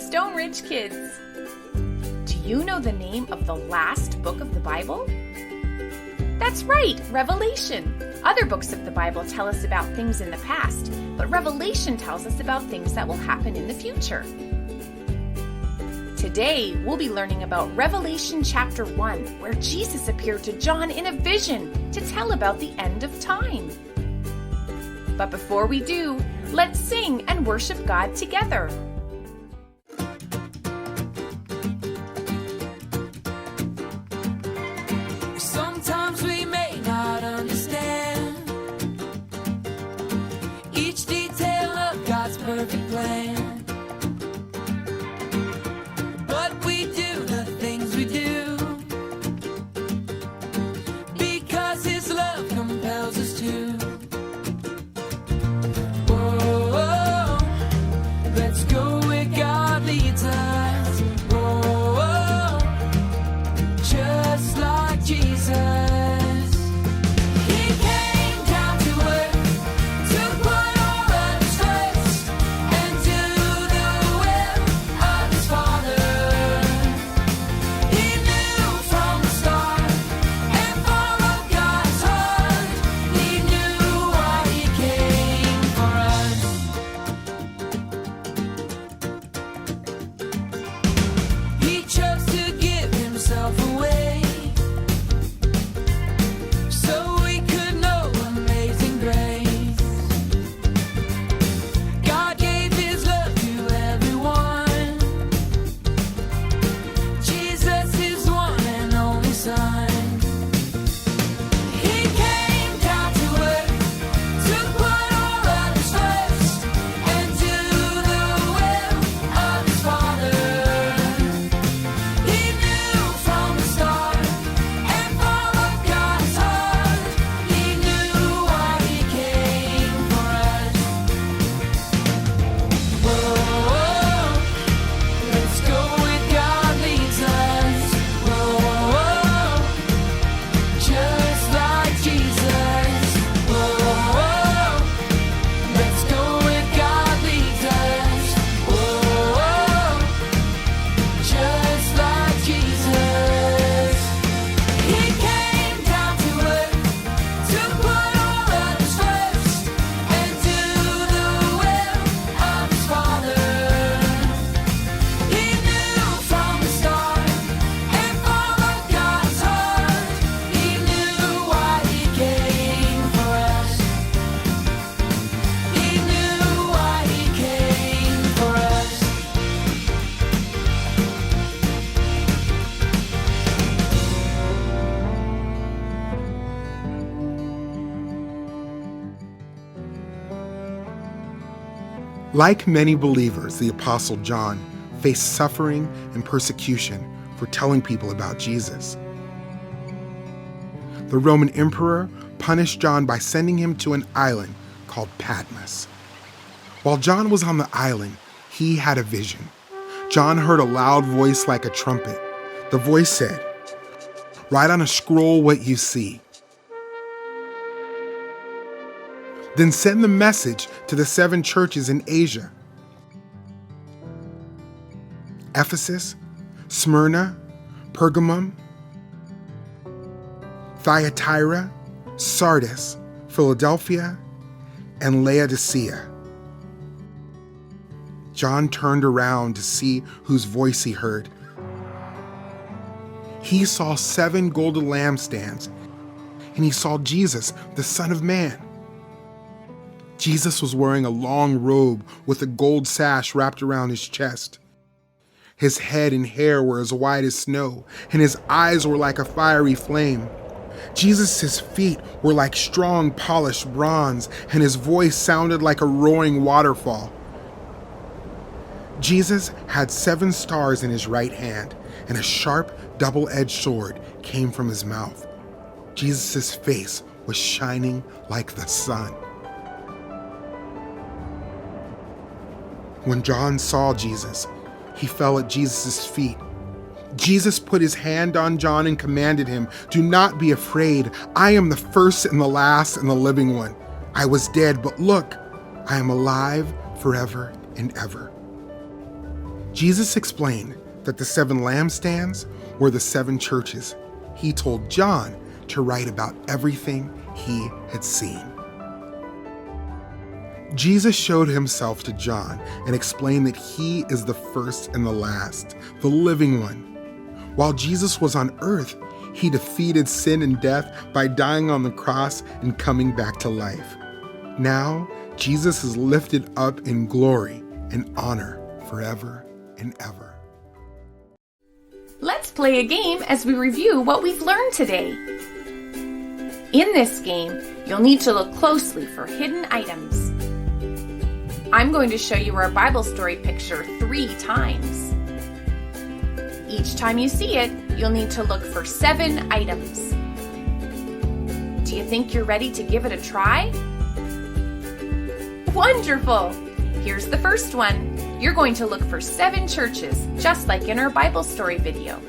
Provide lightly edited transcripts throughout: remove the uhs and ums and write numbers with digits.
StoneRidge kids! Do you know the name of the last book of the Bible? That's right, Revelation! Other books of the Bible tell us about things in the past, but Revelation tells us about things that will happen in the future. Today, we'll be learning about Revelation chapter 1, where Jesus appeared to John in a vision to tell about the end of time. But before we do, let's sing and worship God together. Sometimes we may not understand each detail of God's perfect plan, but we do the things we do because His love compels us to. Whoa, let's go where God leads us. Whoa, just like Jesus. Like many believers, the Apostle John faced suffering and persecution for telling people about Jesus. The Roman emperor punished John by sending him to an island called Patmos. While John was on the island, he had a vision. John heard a loud voice like a trumpet. The voice said, "Write on a scroll what you see. Then send the message to the 7 churches in Asia: Ephesus, Smyrna, Pergamum, Thyatira, Sardis, Philadelphia, and Laodicea." John turned around to see whose voice he heard. He saw 7 golden lampstands, and he saw Jesus, the Son of Man. Jesus was wearing a long robe with a gold sash wrapped around his chest. His head and hair were as white as snow, and his eyes were like a fiery flame. Jesus' feet were like strong, polished bronze, and his voice sounded like a roaring waterfall. Jesus had 7 stars in his right hand, and a sharp, double-edged sword came from his mouth. Jesus' face was shining like the sun. When John saw Jesus, he fell at Jesus' feet. Jesus put his hand on John and commanded him, "Do not be afraid. I am the first and the last and the living one. I was dead, but look, I am alive forever and ever." Jesus explained that the 7 lampstands were the 7 churches. He told John to write about everything he had seen. Jesus showed himself to John and explained that he is the first and the last, the living one. While Jesus was on earth, he defeated sin and death by dying on the cross and coming back to life. Now, Jesus is lifted up in glory and honor forever and ever. Let's play a game as we review what we've learned today. In this game, you'll need to look closely for hidden items. I'm going to show you our Bible story picture 3 times. Each time you see it, you'll need to look for 7 items. Do you think you're ready to give it a try? Wonderful! Here's the first one. You're going to look for 7 churches, just like in our Bible story video.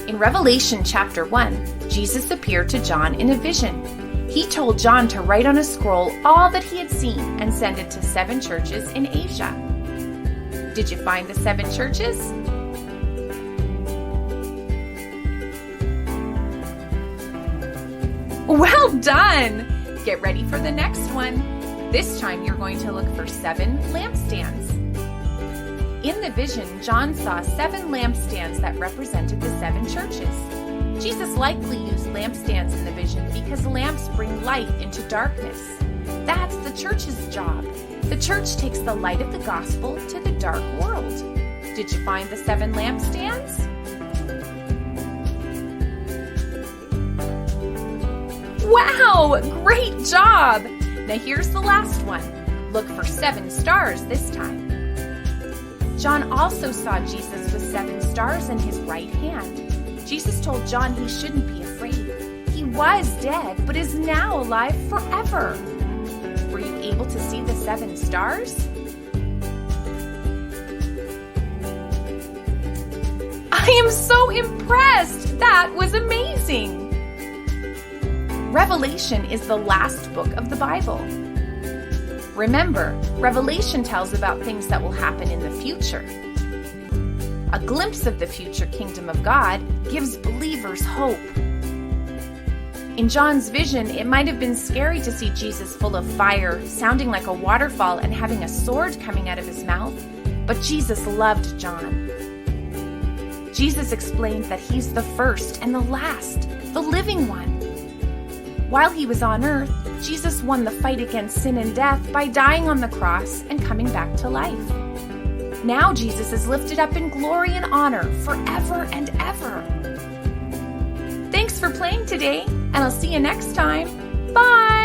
In Revelation chapter 1, Jesus appeared to John in a vision. He told John to write on a scroll all that he had seen and send it to 7 churches in Asia. Did you find the 7 churches? Well done! Get ready for the next one. This time you're going to look for 7 lampstands. In the vision, John saw 7 lampstands that represented the 7 churches. Jesus likely used lampstands in the vision because lamps bring light into darkness. That's the church's job. The church takes the light of the gospel to the dark world. Did you find the 7 lampstands? Wow, great job! Now here's the last one. Look for 7 stars this time. John also saw Jesus with 7 stars in his right hand. Jesus told John he shouldn't be afraid. He was dead, but is now alive forever. Were you able to see the 7 stars? I am so impressed! That was amazing! Revelation is the last book of the Bible. Remember, Revelation tells about things that will happen in the future. A glimpse of the future kingdom of God gives believers hope. In John's vision, it might have been scary to see Jesus full of fire, sounding like a waterfall and having a sword coming out of his mouth, but Jesus loved John. Jesus explained that he's the first and the last, the living one. While he was on earth, Jesus won the fight against sin and death by dying on the cross and coming back to life. Now Jesus is lifted up in glory and honor forever and ever. Thanks for playing today, and I'll see you next time. Bye!